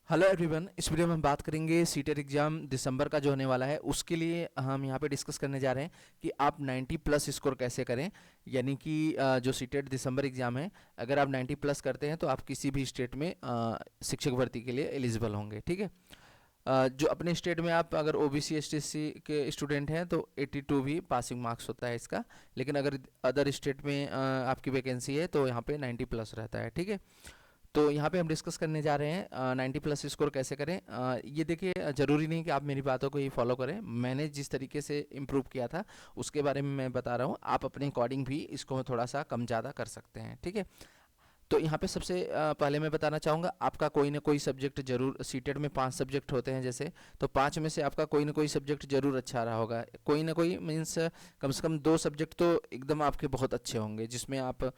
Hello everyone. इस video में हम बात करेंगे सीटेट एग्ज़ाम दिसंबर का जो होने वाला है उसके लिए हम यहाँ पे डिस्कस करने जा रहे हैं कि आप 90 प्लस स्कोर कैसे करें। यानी कि जो सीटेट दिसंबर एग्ज़ाम है, अगर आप 90 प्लस करते हैं तो आप किसी भी स्टेट में शिक्षक भर्ती के लिए एलिजिबल होंगे। ठीक है। जो अपने स्टेट में आप अगर ओबीसी एसटीसी के स्टूडेंट हैं तो 82 भी पासिंग मार्क्स होता है इसका। लेकिन अगर अदर स्टेट में आपकी वैकेंसी है तो यहाँ पे 90 प्लस रहता है। ठीक है। तो यहाँ पे हम डिस्कस करने जा रहे हैं 90 प्लस स्कोर कैसे करें। ये देखिए, ज़रूरी नहीं कि आप मेरी बातों को ही फॉलो करें। मैंने जिस तरीके से इम्प्रूव किया था उसके बारे में मैं बता रहा हूँ, आप अपने अकॉर्डिंग भी इसको थोड़ा सा कम ज़्यादा कर सकते हैं। ठीक है। तो यहाँ पे सबसे पहले मैं बताना चाहूँगा, आपका कोई ना कोई सब्जेक्ट जरूर, सीटेट में 5 सब्जेक्ट होते हैं जैसे, तो 5 में से आपका कोई ना कोई सब्जेक्ट जरूर अच्छा रहा होगा। कोई ना कोई मीन्स कम से कम 2 सब्जेक्ट तो एकदम आपके बहुत अच्छे होंगे जिसमें आप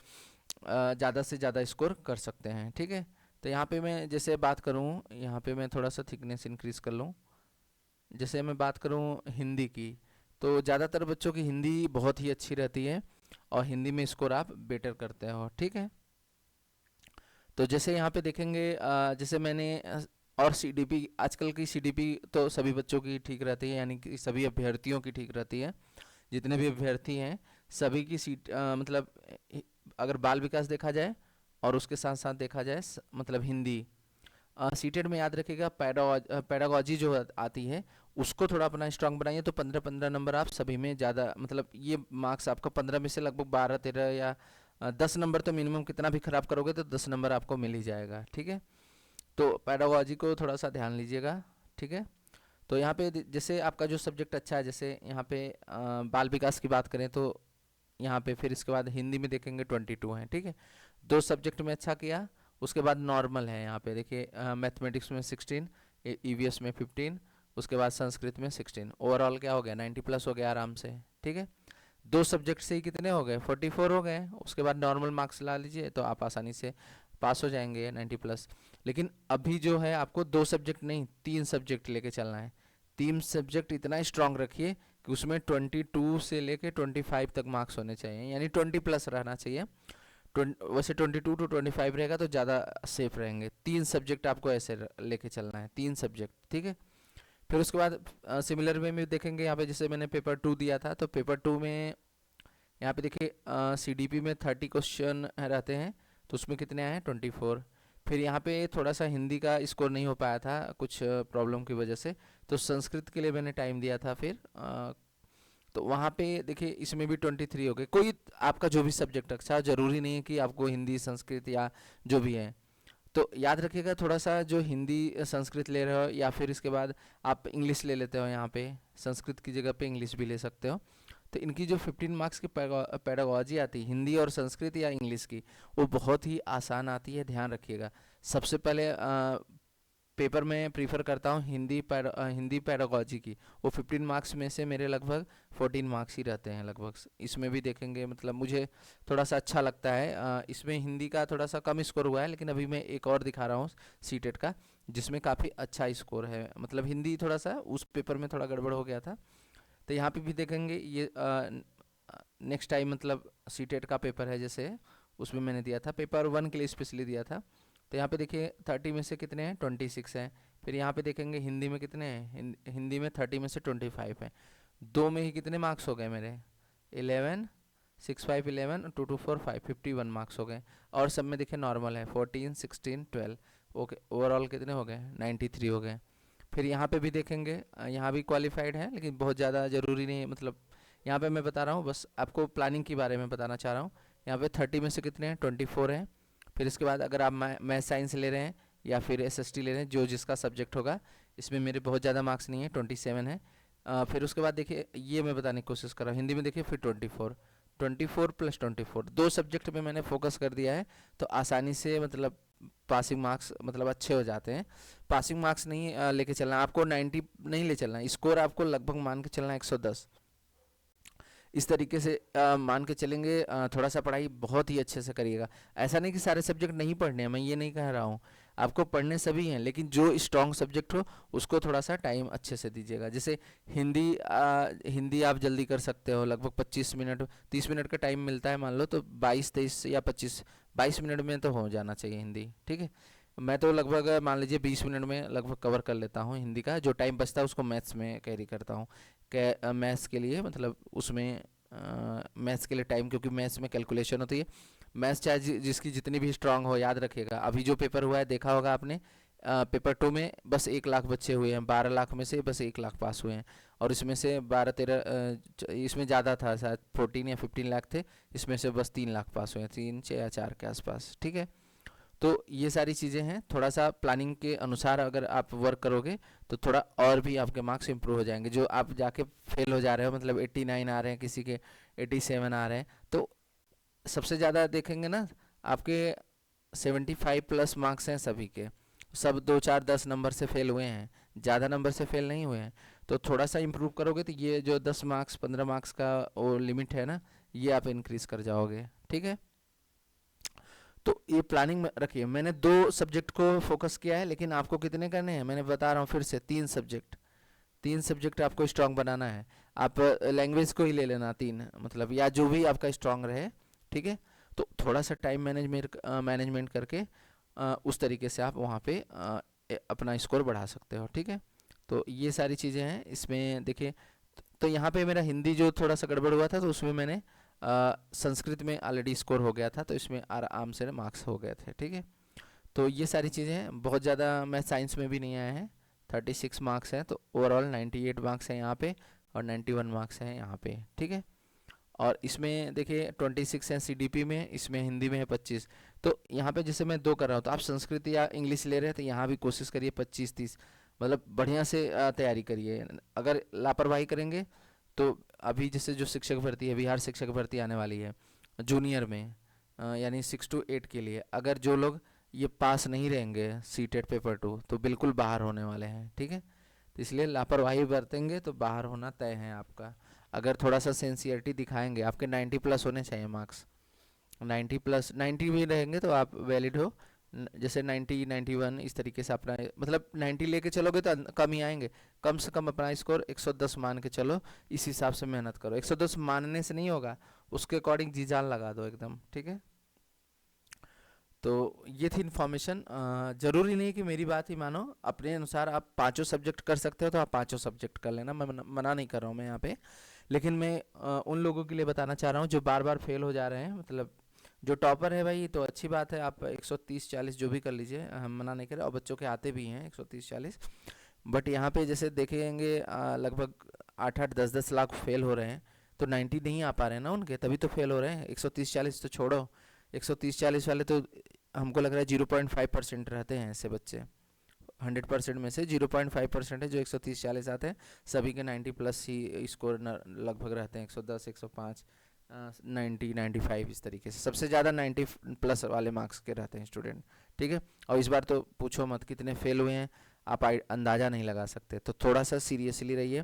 ज़्यादा से ज़्यादा स्कोर कर सकते हैं। ठीक है। तो यहाँ पे मैं जैसे बात करूँ, यहाँ पे मैं थोड़ा सा थिकनेस इंक्रीज़ कर लूँ। जैसे मैं बात करूँ हिंदी की, तो ज़्यादातर बच्चों की हिंदी बहुत ही अच्छी रहती है और हिंदी में स्कोर आप बेटर करते हो। ठीक है। तो जैसे यहाँ पे देखेंगे, जैसे मैंने और सीडीपी, आजकल की सीडीपी तो सभी बच्चों की ठीक रहती है, यानी कि सभी अभ्यर्थियों की ठीक रहती है। जितने भी अभ्यर्थी हैं सभी की सीट मतलब अगर बाल विकास देखा जाए और उसके साथ साथ देखा जाए मतलब हिंदी, सीटेट में याद रखिएगा पैडागॉजी जो आती है उसको थोड़ा अपना स्ट्रांग बनाइए, तो 15-15 नंबर आप सभी में ज़्यादा, मतलब ये मार्क्स आपका 15 में से लगभग 12-13 या 10 नंबर तो मिनिमम, कितना भी खराब करोगे तो 10 नंबर आपको मिल ही जाएगा। ठीक है। तो पैडागॉजी को थोड़ा सा ध्यान लीजिएगा। ठीक है। तो यहाँ पे जैसे आपका जो सब्जेक्ट अच्छा है, जैसे यहाँ पे बाल विकास की बात करें तो यहाँ पे फिर इसके बाद हिंदी में देखेंगे 22 हैं। ठीक है। 2 सब्जेक्ट में अच्छा किया, उसके बाद नॉर्मल है। यहाँ पे देखिए मैथमेटिक्स में 16, ईवीएस में 15, उसके बाद संस्कृत में 16। ओवरऑल क्या हो गया, 90 प्लस हो गया आराम से। ठीक है। 2 सब्जेक्ट से ही कितने हो गए, 44 हो गए। उसके बाद नॉर्मल मार्क्स ला लीजिए तो आप आसानी से पास हो जाएंगे 90 प्लस। लेकिन अभी जो है आपको 2 सब्जेक्ट नहीं 3 सब्जेक्ट लेके चलना है। 3 सब्जेक्ट इतना स्ट्रांग रखिए कि उसमें 22 से लेके 25 तक मार्क्स होने चाहिए, यानी 20 प्लस रहना चाहिए। वैसे 22 टू 25 रहेगा तो ज़्यादा सेफ रहेंगे। 3 सब्जेक्ट आपको ऐसे लेके चलना है, 3 सब्जेक्ट। ठीक है। फिर उसके बाद सिमिलर वे में देखेंगे, यहाँ पे जैसे मैंने पेपर 2 दिया था तो पेपर 2 में यहाँ पे देखिए सीडीपी में 30 क्वेश्चन रहते हैं, तो उसमें कितने आए हैं 24। फिर यहाँ पे थोड़ा सा हिंदी का स्कोर नहीं हो पाया था कुछ प्रॉब्लम की वजह से, तो संस्कृत के लिए मैंने टाइम दिया था फिर तो वहाँ पे देखिए इसमें भी 23 हो गए। कोई आपका जो भी सब्जेक्ट अच्छा, जरूरी नहीं है कि आपको हिंदी संस्कृत या जो भी है। तो याद रखिएगा, थोड़ा सा जो हिंदी संस्कृत ले रहे हो या फिर इसके बाद आप इंग्लिश ले लेते हो, यहाँ पे संस्कृत की जगह पे इंग्लिश भी ले सकते हो। तो इनकी जो 15 मार्क्स की पैडागॉजी आती है हिंदी और संस्कृत या इंग्लिश की, वो बहुत ही आसान आती है। ध्यान रखिएगा। सबसे पहले पेपर में प्रीफर करता हूँ हिंदी पैडागॉजी की। वो 15 मार्क्स में से मेरे लगभग 14 मार्क्स ही रहते हैं लगभग। इसमें भी देखेंगे, मतलब मुझे थोड़ा सा अच्छा लगता है। इसमें हिंदी का थोड़ा सा कम स्कोर हुआ है, लेकिन अभी मैं एक और दिखा रहा हूँ सीटेट का जिसमें काफ़ी अच्छा स्कोर है। मतलब हिंदी थोड़ा सा उस पेपर में थोड़ा गड़बड़ हो गया था। तो यहाँ पे भी देखेंगे ये नेक्स्ट टाइम, मतलब सीटेट का पेपर है जैसे, उसमें मैंने दिया था पेपर 1 के लिए स्पेशली दिया था। तो यहाँ पे देखिए 30 में से कितने हैं 26 हैं। फिर यहाँ पे देखेंगे हिंदी में कितने हैं, हिंदी में 30 में से 25 हैं। 2 में ही कितने मार्क्स हो गए मेरे, 11, 6 5 11, 2 2 4 5, 51 मार्क्स हो गए। और सब में देखिए नॉर्मल है 14 16 12। ओके, ओवरऑल कितने हो गए 93 हो गए। फिर यहाँ पे भी देखेंगे, यहाँ भी क्वालिफाइड है लेकिन बहुत ज़्यादा ज़रूरी नहीं है। मतलब यहाँ पे मैं बता रहा हूँ, बस आपको प्लानिंग के बारे में बताना चाह रहा हूँ। यहाँ पे 30 में से कितने हैं 24 हैं। फिर इसके बाद अगर आप मैथ साइंस ले रहे हैं या फिर एसएसटी ले रहे हैं, जो जिसका सब्जेक्ट होगा, इसमें मेरे बहुत ज़्यादा मार्क्स नहीं है 27 है। फिर उसके बाद देखिए ये मैं बताने की कोशिश कर रहा हूँ, हिंदी में देखिए फिर 24 प्लस 24, 2 सब्जेक्ट में मैंने फोकस कर दिया है। तो आसानी से मतलब पासिंग मार्क्स मतलब अच्छे हो जाते हैं। पासिंग मार्क्स नहीं लेके चलना आपको, 90 नहीं ले चलना, स्कोर आपको लगभग मान के चलना 110। इस तरीके से मान के चलेंगे। थोड़ा सा पढ़ाई बहुत ही अच्छे से करिएगा। ऐसा नहीं कि सारे सब्जेक्ट नहीं पढ़ने हैं, मैं ये नहीं कह रहा हूँ, आपको पढ़ने सभी हैं, लेकिन जो स्ट्रॉन्ग सब्जेक्ट हो उसको थोड़ा सा टाइम अच्छे से दीजिएगा। जैसे हिंदी आप जल्दी कर सकते हो, लगभग 25 मिनट 30 मिनट का टाइम मिलता है मान लो, तो 22 23 या 25 22 मिनट में तो हो जाना चाहिए हिंदी। ठीक है। मैं तो लगभग मान लीजिए 20 मिनट में लगभग कवर कर लेता हूँ हिंदी का। जो टाइम बचता है उसको मैथ्स में कैरी करता हूँ। मैथ्स के लिए मतलब उसमें मैथ्स के लिए टाइम, क्योंकि मैथ्स में कैलकुलेशन होती है। मैथ्स चाहे जिसकी जितनी भी स्ट्रांग हो, याद रखिएगा। अभी जो पेपर हुआ है देखा होगा आपने, पेपर 2 में बस 1 लाख बच्चे हुए हैं, 12 लाख में से बस 1 लाख पास हुए हैं। और इसमें से 12-13 इसमें ज़्यादा था, शायद 14 या 15 लाख थे, इसमें से बस 3 लाख पास हुए हैं, 3 या 4 के आसपास। ठीक है, तो ये सारी चीज़ें हैं। थोड़ा सा प्लानिंग के अनुसार अगर आप वर्क करोगे तो थोड़ा और भी आपके मार्क्स इंप्रूव हो जाएंगे। जो आप जाके फेल हो जा रहे हो, मतलब 89 आ रहे हैं, किसी के 87 आ रहे हैं, तो सबसे ज़्यादा देखेंगे ना आपके 75 प्लस मार्क्स हैं सभी के। सब 2 4 10 नंबर से फेल हुए हैं, ज़्यादा नंबर से फेल नहीं हुए हैं। तो थोड़ा सा इम्प्रूव करोगे तो ये जो 10 मार्क्स 15 मार्क्स का वो लिमिट है ना, ये आप इंक्रीज कर जाओगे। ठीक है, तो ये प्लानिंग में रखिए। मैंने 2 सब्जेक्ट को फोकस किया है, लेकिन आपको कितने करने हैं मैंने बता रहा हूँ फिर से, 3 सब्जेक्ट। 3 सब्जेक्ट आपको स्ट्रांग बनाना है। आप लैंग्वेज को ही ले लेना 3, मतलब या जो भी आपका स्ट्रांग रहे। ठीक है, तो थोड़ा सा टाइम मैनेजमेंट करके उस तरीके से आप वहाँ पे अपना स्कोर बढ़ा सकते हो। ठीक है, तो ये सारी चीज़ें हैं इसमें। देखिए, तो यहाँ पे मेरा हिंदी जो थोड़ा सा गड़बड़ हुआ था, तो उसमें मैंने संस्कृत में ऑलरेडी स्कोर हो गया था, तो इसमें आराम से मार्क्स हो गए थे। ठीक है, तो ये सारी चीज़ें हैं। बहुत ज़्यादा मैं साइंस में भी नहीं आया है। 36 मार्क्स हैं, तो ओवरऑल 98 मार्क्स हैं यहाँ पे, और 91 मार्क्स हैं यहाँ पे। ठीक है, और इसमें देखिए 26 हैं सीडीपी में, इसमें हिंदी में है 25। तो यहाँ पे जैसे मैं 2 कर रहा हूँ, तो आप संस्कृत या इंग्लिश ले रहे हैं तो यहाँ भी कोशिश करिए 25-30, मतलब बढ़िया से तैयारी करिए। अगर लापरवाही करेंगे तो अभी जैसे जो शिक्षक भर्ती है, बिहार शिक्षक भर्ती आने वाली है जूनियर में, यानी 6 to 8 के लिए, अगर जो लोग ये पास नहीं रहेंगे सीटेट पेपर 2, तो बिल्कुल बाहर होने वाले हैं। ठीक है, तो इसलिए लापरवाही बरतेंगे तो बाहर होना तय है आपका। अगर थोड़ा सा सेंसियरिटी दिखाएंगे, आपके 90 प्लस होने चाहिए मार्क्स। 90 प्लस 90 भी रहेंगे तो आप वैलिड हो। जैसे 90 91 इस तरीके से अपना, मतलब 90 लेके चलोगे तो कम ही आएंगे। कम से कम अपना स्कोर 110 मान के चलो, इस हिसाब से मेहनत करो। 110 मानने से नहीं होगा, उसके अकॉर्डिंग जी जान लगा दो एकदम। ठीक है, तो ये थी इन्फॉर्मेशन। ज़रूरी नहीं कि मेरी बात ही मानो, अपने अनुसार आप 5 सब्जेक्ट कर सकते हो तो आप 5 सब्जेक्ट कर लेना। मैं मना नहीं कर रहा हूँ मैं यहाँ पे, लेकिन मैं उन लोगों के लिए बताना चाह रहा हूँ जो बार बार फेल हो जा रहे हैं। मतलब जो टॉपर है भाई, तो अच्छी बात है, आप 130-40 जो भी कर लीजिए, हम मना नहीं कर रहे, और बच्चों के आते भी हैं 130-40। बट यहाँ पे जैसे देखेंगे लगभग 8-8 10-10 लाख फेल हो रहे हैं, तो 90 नहीं आ पा रहे हैं ना उनके, तभी तो फेल हो रहे हैं। 130-40 तो छोड़ो, 130-40 वाले तो हमको लग रहा है 0.5% रहते हैं ऐसे बच्चे। 100% में से 0.5% है जो 130-40 आते हैं। सभी के 90 प्लस ही स्कोर लगभग रहते हैं, 110 105 90 95 इस तरीके से। सबसे ज़्यादा 90 प्लस वाले मार्क्स के रहते हैं स्टूडेंट। ठीक है, और इस बार तो पूछो मत कितने फेल हुए हैं, आप अंदाज़ा नहीं लगा सकते। तो थोड़ा सा सीरियसली रहिए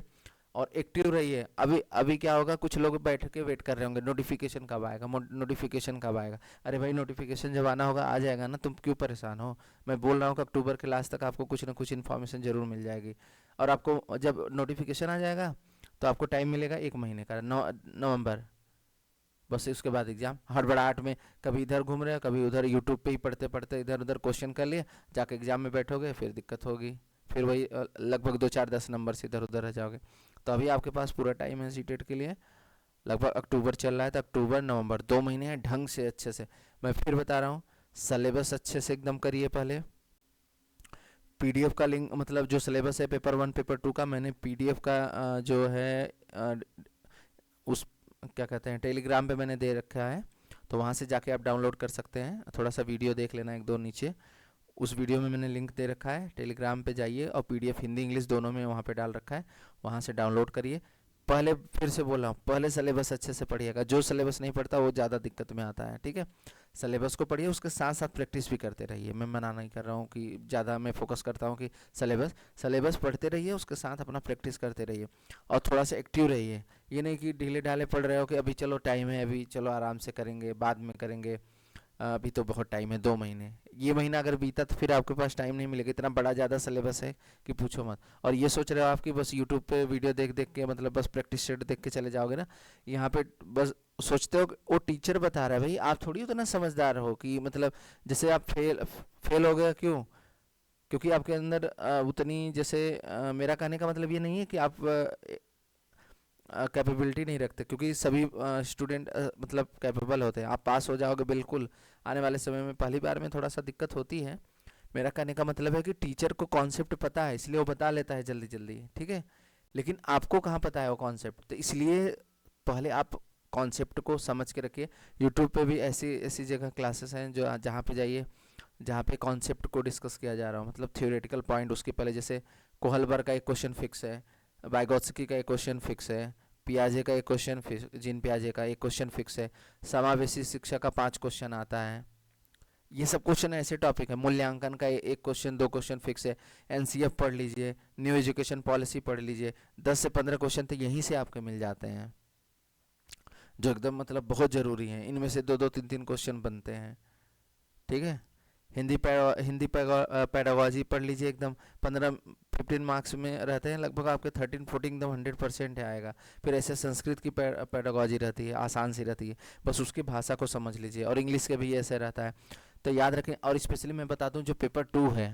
और एक्टिव रहिए। अभी अभी क्या होगा, कुछ लोग बैठ के वेट कर रहे होंगे नोटिफिकेशन कब आएगा, नोटिफिकेशन कब आएगा। अरे भाई, नोटिफिकेशन जब आना होगा आ जाएगा ना, तुम क्यों परेशान हो। मैं बोल रहा हूँ कि अक्टूबर के लास्ट तक आपको कुछ ना कुछ इन्फॉर्मेशन ज़रूर मिल जाएगी। और आपको जब नोटिफिकेशन आ जाएगा तो आपको टाइम मिलेगा 1 महीने का, नवंबर, बस उसके बाद एग्ज़ाम। हड़बड़ाहट में कभी इधर घूम रहे हो, कभी उधर, यूट्यूब पे ही पढ़ते पढ़ते इधर उधर क्वेश्चन कर लिए, जाके एग्ज़ाम में बैठोगे फिर दिक्कत होगी। फिर वही लगभग 2 4 10 नंबर से इधर उधर रह जाओगे। तो अभी आपके पास पूरा टाइम है सीटेट के लिए। लगभग अक्टूबर चल रहा है, तो अक्टूबर नवंबर 2 महीने हैं, ढंग से अच्छे से। मैं फिर बता रहा हूँ, सलेबस अच्छे से एकदम करिए पहले। पीडीएफ का लिंक, मतलब जो सिलेबस है पेपर 1 पेपर 2 का, मैंने पीडीएफ का जो है उस क्या कहते हैं टेलीग्राम पे मैंने दे रखा है, तो वहाँ से जाके आप डाउनलोड कर सकते हैं। थोड़ा सा वीडियो देख लेना, 1 2 नीचे उस वीडियो में मैंने लिंक दे रखा है। टेलीग्राम पे जाइए और पीडीएफ हिंदी इंग्लिश दोनों में वहाँ पे डाल रखा है, वहाँ से डाउनलोड करिए। पहले, फिर से बोल रहा हूँ, पहले सिलेबस अच्छे से पढ़िएगा। जो सिलेबस नहीं पढ़ता वो ज़्यादा दिक्कत में आता है। ठीक है, सिलेबस को पढ़िए, उसके साथ साथ प्रैक्टिस भी करते रहिए। मैं मना नहीं कर रहा हूँ कि ज़्यादा मैं फोकस करता हूँ कि सिलेबस पढ़ते रहिए, उसके साथ अपना प्रैक्टिस करते रहिए और थोड़ा सा एक्टिव रहिए। ये नहीं कि ढीले ढाले पढ़ रहे हो कि अभी चलो टाइम है, अभी चलो आराम से करेंगे, बाद में करेंगे। अभी तो बहुत टाइम है, 2 महीने। ये महीना अगर बीता तो फिर आपके पास टाइम नहीं मिलेगा, इतना बड़ा ज़्यादा सिलेबस है कि पूछो मत। और ये सोच रहे हो आप कि बस यूट्यूब पे वीडियो देख देख के, मतलब बस प्रैक्टिस सेट देख के चले जाओगे ना, यहाँ पे बस सोचते हो कि वो टीचर बता रहा है, भाई आप थोड़ी उतना समझदार हो कि मतलब जैसे आप फेल फेल हो गया क्यों, क्योंकि आपके अंदर उतनी जैसे मेरा कहने का मतलब ये नहीं है कि आप कैपेबिलिटी नहीं रखते, क्योंकि सभी स्टूडेंट मतलब कैपेबल होते हैं, आप पास हो जाओगे बिल्कुल। आने वाले समय में पहली बार में थोड़ा सा दिक्कत होती है। मेरा कहने का मतलब है कि टीचर को कॉन्सेप्ट पता है, इसलिए वो बता लेता है जल्दी जल्दी, ठीक है। लेकिन आपको कहाँ पता है वो कॉन्सेप्ट, तो इसलिए पहले आप कॉन्सेप्ट को समझ के रखिए। यूट्यूब पे भी ऐसी ऐसी जगह क्लासेस हैं जो जहाँ पे जाइए, जहाँ पे कॉन्सेप्ट को डिस्कस किया जा रहा हो, मतलब थियोरेटिकल पॉइंट उसके पहले, जैसे कोहलबर का एक क्वेश्चन फिक्स है, वाइगोत्स्की का एक क्वेश्चन फिक्स है, पियाजे का एक क्वेश्चन फिक्स, जीन पियाजे का एक क्वेश्चन फिक्स है, समावेशी शिक्षा का 5 क्वेश्चन आता है। ये सब क्वेश्चन ऐसे टॉपिक है। मूल्यांकन का एक क्वेश्चन 2 क्वेश्चन फिक्स है। एनसीएफ पढ़ लीजिए, न्यू एजुकेशन पॉलिसी पढ़ लीजिए, 10 से 15 क्वेश्चन तो यहीं से आपके मिल जाते हैं, जो एकदम मतलब बहुत ज़रूरी हैं। इनमें से 2 2 3 3 क्वेश्चन बनते हैं, ठीक है। हिंदी पेडागोजी पढ़ लीजिए, एकदम 15 15 मार्क्स में रहते हैं लगभग आपके, 13 14 एकदम 100% आएगा। फिर ऐसे संस्कृत की पेडागोजी रहती है, आसान सी रहती है, बस उसकी भाषा को समझ लीजिए। और इंग्लिश का भी ऐसे रहता है, तो याद रखें। और स्पेशली मैं बता दूं, जो पेपर 2 है,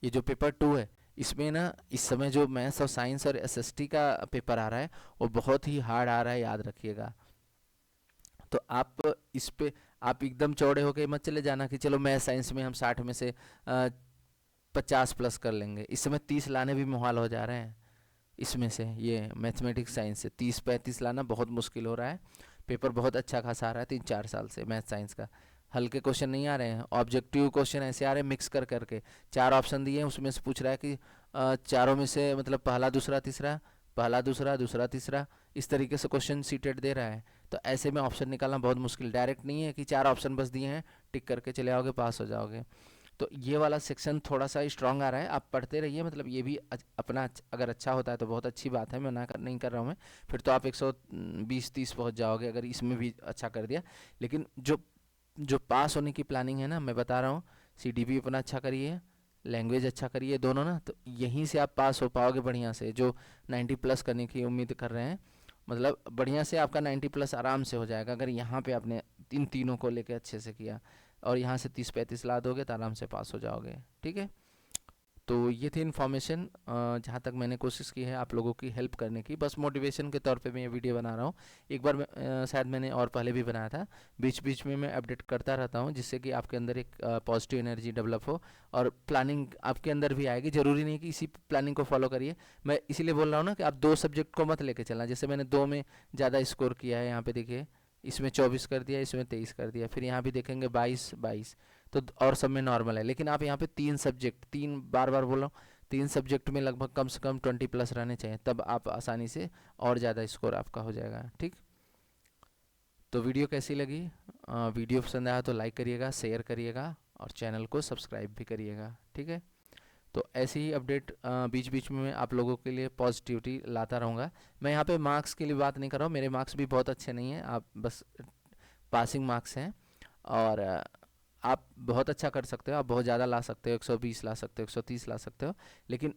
ये जो पेपर 2 है, इसमें ना इस समय जो मैथ्स और साइंस और एसएसटी का पेपर आ रहा है, वो बहुत ही हार्ड आ रहा है, याद रखिएगा। तो आप इस पे आप एकदम चौड़े होके मत चले जाना कि चलो मैथ साइंस में हम 60 में से 50 प्लस कर लेंगे। इस समय 30 लाने भी मुहाल हो जा रहे हैं। इसमें से ये मैथमेटिक्स साइंस से 30 35 लाना बहुत मुश्किल हो रहा है। पेपर बहुत अच्छा खासा आ रहा है 3 4 साल से मैथ साइंस का। हल्के क्वेश्चन नहीं आ रहे हैं, ऑब्जेक्टिव क्वेश्चन ऐसे आ रहे हैं मिक्स कर करके। 4 ऑप्शन दिए हैं, उसमें से पूछ रहा है कि चारों में से मतलब पहला दूसरा तीसरा, पहला दूसरा दूसरा तीसरा, इस तरीके से क्वेश्चन सीटेड दे रहा है। तो ऐसे में ऑप्शन निकालना बहुत मुश्किल, डायरेक्ट नहीं है कि 4 ऑप्शन बस दिए हैं, टिक करके चले आओगे पास हो जाओगे। तो ये वाला सेक्शन थोड़ा सा स्ट्रांग आ रहा है, आप पढ़ते रहिए। मतलब ये भी अपना अगर अच्छा होता है तो बहुत अच्छी बात है, मैं नहीं कर रहा हूँ मैं। फिर तो आप 120 30 पहुँच जाओगे अगर इसमें भी अच्छा कर दिया। लेकिन जो जो पास होने की प्लानिंग है ना, मैं बता रहा हूँ, सीडीपी अपना अच्छा करिए, लैंग्वेज अच्छा करिए, दोनों ना, तो यहीं से आप पास हो पाओगे बढ़िया से। जो 90 प्लस करने की उम्मीद कर रहे हैं, मतलब बढ़िया से आपका 90 प्लस आराम से हो जाएगा, अगर यहाँ पे आपने इन तीनों को लेके अच्छे से किया। और यहाँ से 30 35 ला दोगे तो आराम से पास हो जाओगे, ठीक है। तो ये थी इन्फॉर्मेशन, जहाँ तक मैंने कोशिश की है आप लोगों की हेल्प करने की, बस मोटिवेशन के तौर पे मैं ये वीडियो बना रहा हूँ। एक बार शायद मैंने और पहले भी बनाया था, बीच बीच में मैं अपडेट करता रहता हूँ, जिससे कि आपके अंदर एक पॉजिटिव एनर्जी डेवलप हो और प्लानिंग आपके अंदर भी आएगी। ज़रूरी नहीं कि इसी प्लानिंग को फॉलो करिए। मैं इसीलिए बोल रहा हूँ ना कि आप 2 सब्जेक्ट को मत लेके चलना। जैसे मैंने 2 में ज़्यादा स्कोर किया है, यहाँ पे देखिए, इसमें 24 कर दिया, इसमें 23 कर दिया, फिर यहाँ भी देखेंगे 22 22, तो और सब में नॉर्मल है। लेकिन आप यहाँ पे 3 सब्जेक्ट, बार बार बोल रहा हूँ, 3 सब्जेक्ट में लगभग कम से कम 20 प्लस रहने चाहिए, तब आप आसानी से और ज़्यादा स्कोर आपका हो जाएगा, ठीक। तो वीडियो कैसी लगी? वीडियो पसंद आया तो लाइक करिएगा, शेयर करिएगा और चैनल को सब्सक्राइब भी करिएगा, ठीक है। तो ऐसी ही अपडेट बीच बीच में मैं आप लोगों के लिए पॉजिटिविटी लाता रहूँगा। मैं यहाँ पे मार्क्स के लिए बात नहीं कर रहा हूँ, मेरे मार्क्स भी बहुत अच्छे नहीं हैं, आप बस पासिंग मार्क्स हैं। और आप बहुत अच्छा कर सकते हो, आप बहुत ज़्यादा ला सकते हो, 120 ला सकते हो, 130 ला सकते हो। लेकिन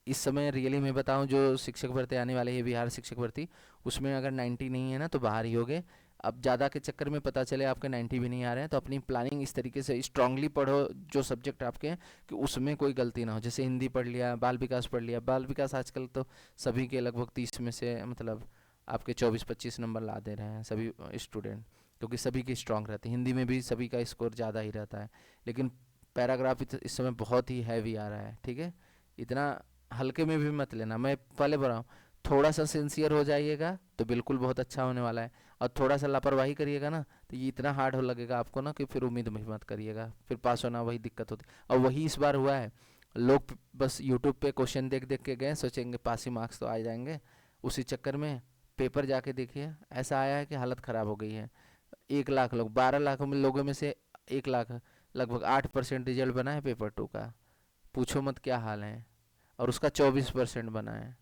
इस समय रियली मैं बताऊं, जो शिक्षक भर्ती आने वाले है, बिहार शिक्षक भर्ती, उसमें अगर 90 नहीं है ना तो बाहर ही होगे। अब ज़्यादा के चक्कर में पता चले आपके 90 भी नहीं आ रहे हैं, तो अपनी प्लानिंग इस तरीके से स्ट्रांगली पढ़ो, जो सब्जेक्ट आपके हैं, कि उसमें कोई गलती ना हो। जैसे हिंदी पढ़ लिया, बाल विकास पढ़ लिया, बाल विकास आजकल तो सभी के लगभग 30 में से मतलब आपके 24 25 नंबर ला दे रहे हैं सभी स्टूडेंट, क्योंकि सभी की स्ट्रांग रहती है। हिंदी में भी सभी का स्कोर ज़्यादा ही रहता है। लेकिन पैराग्राफ इस समय बहुत ही हैवी आ रहा है, ठीक है। इतना हल्के में भी मत लेना, मैं पहले बोल रहा हूँ। थोड़ा सा सिंसियर हो जाइएगा तो बिल्कुल बहुत अच्छा होने वाला है, और थोड़ा सा लापरवाही करिएगा ना तो ये इतना हार्ड हो लगेगा आपको ना कि फिर उम्मीद भी मत करिएगा, फिर पास होना वही दिक्कत होती। और वही इस बार हुआ है, लोग बस यूट्यूब पे क्वेश्चन देख देख के गए, सोचेंगे पासिंग मार्क्स तो आ जाएंगे, उसी चक्कर में पेपर जाके देखिए ऐसा आया है कि हालत ख़राब हो गई है। 1 लाख लोग, 12 लाख में लोगों में से 1 लाख, लगभग 8% रिजल्ट बना है पेपर 2 का, पूछो मत क्या हाल है। और उसका 24% बना है,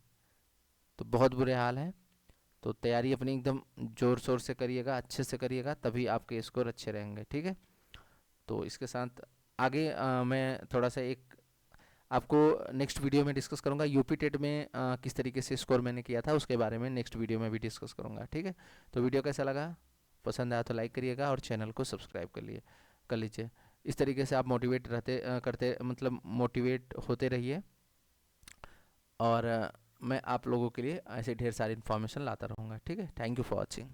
तो बहुत बुरे हाल है। तो तैयारी अपनी एकदम ज़ोर शोर से करिएगा, अच्छे से करिएगा, तभी आपके स्कोर अच्छे रहेंगे, ठीक है। तो इसके साथ आगे मैं थोड़ा सा एक आपको नेक्स्ट वीडियो में डिस्कस करूंगा यूपी टेट में किस तरीके से स्कोर मैंने किया था, उसके बारे में नेक्स्ट वीडियो में भी डिस्कस करूंगा, ठीक है। तो वीडियो कैसा लगा, पसंद आया तो लाइक करिएगा और चैनल को सब्सक्राइब कर लीजिए। इस तरीके से आप मोटिवेट करते मतलब मोटिवेट होते रहिए, और मैं आप लोगों के लिए ऐसे ढेर सारी इन्फॉर्मेशन लाता रहूँगा, ठीक है। Thank you for watching.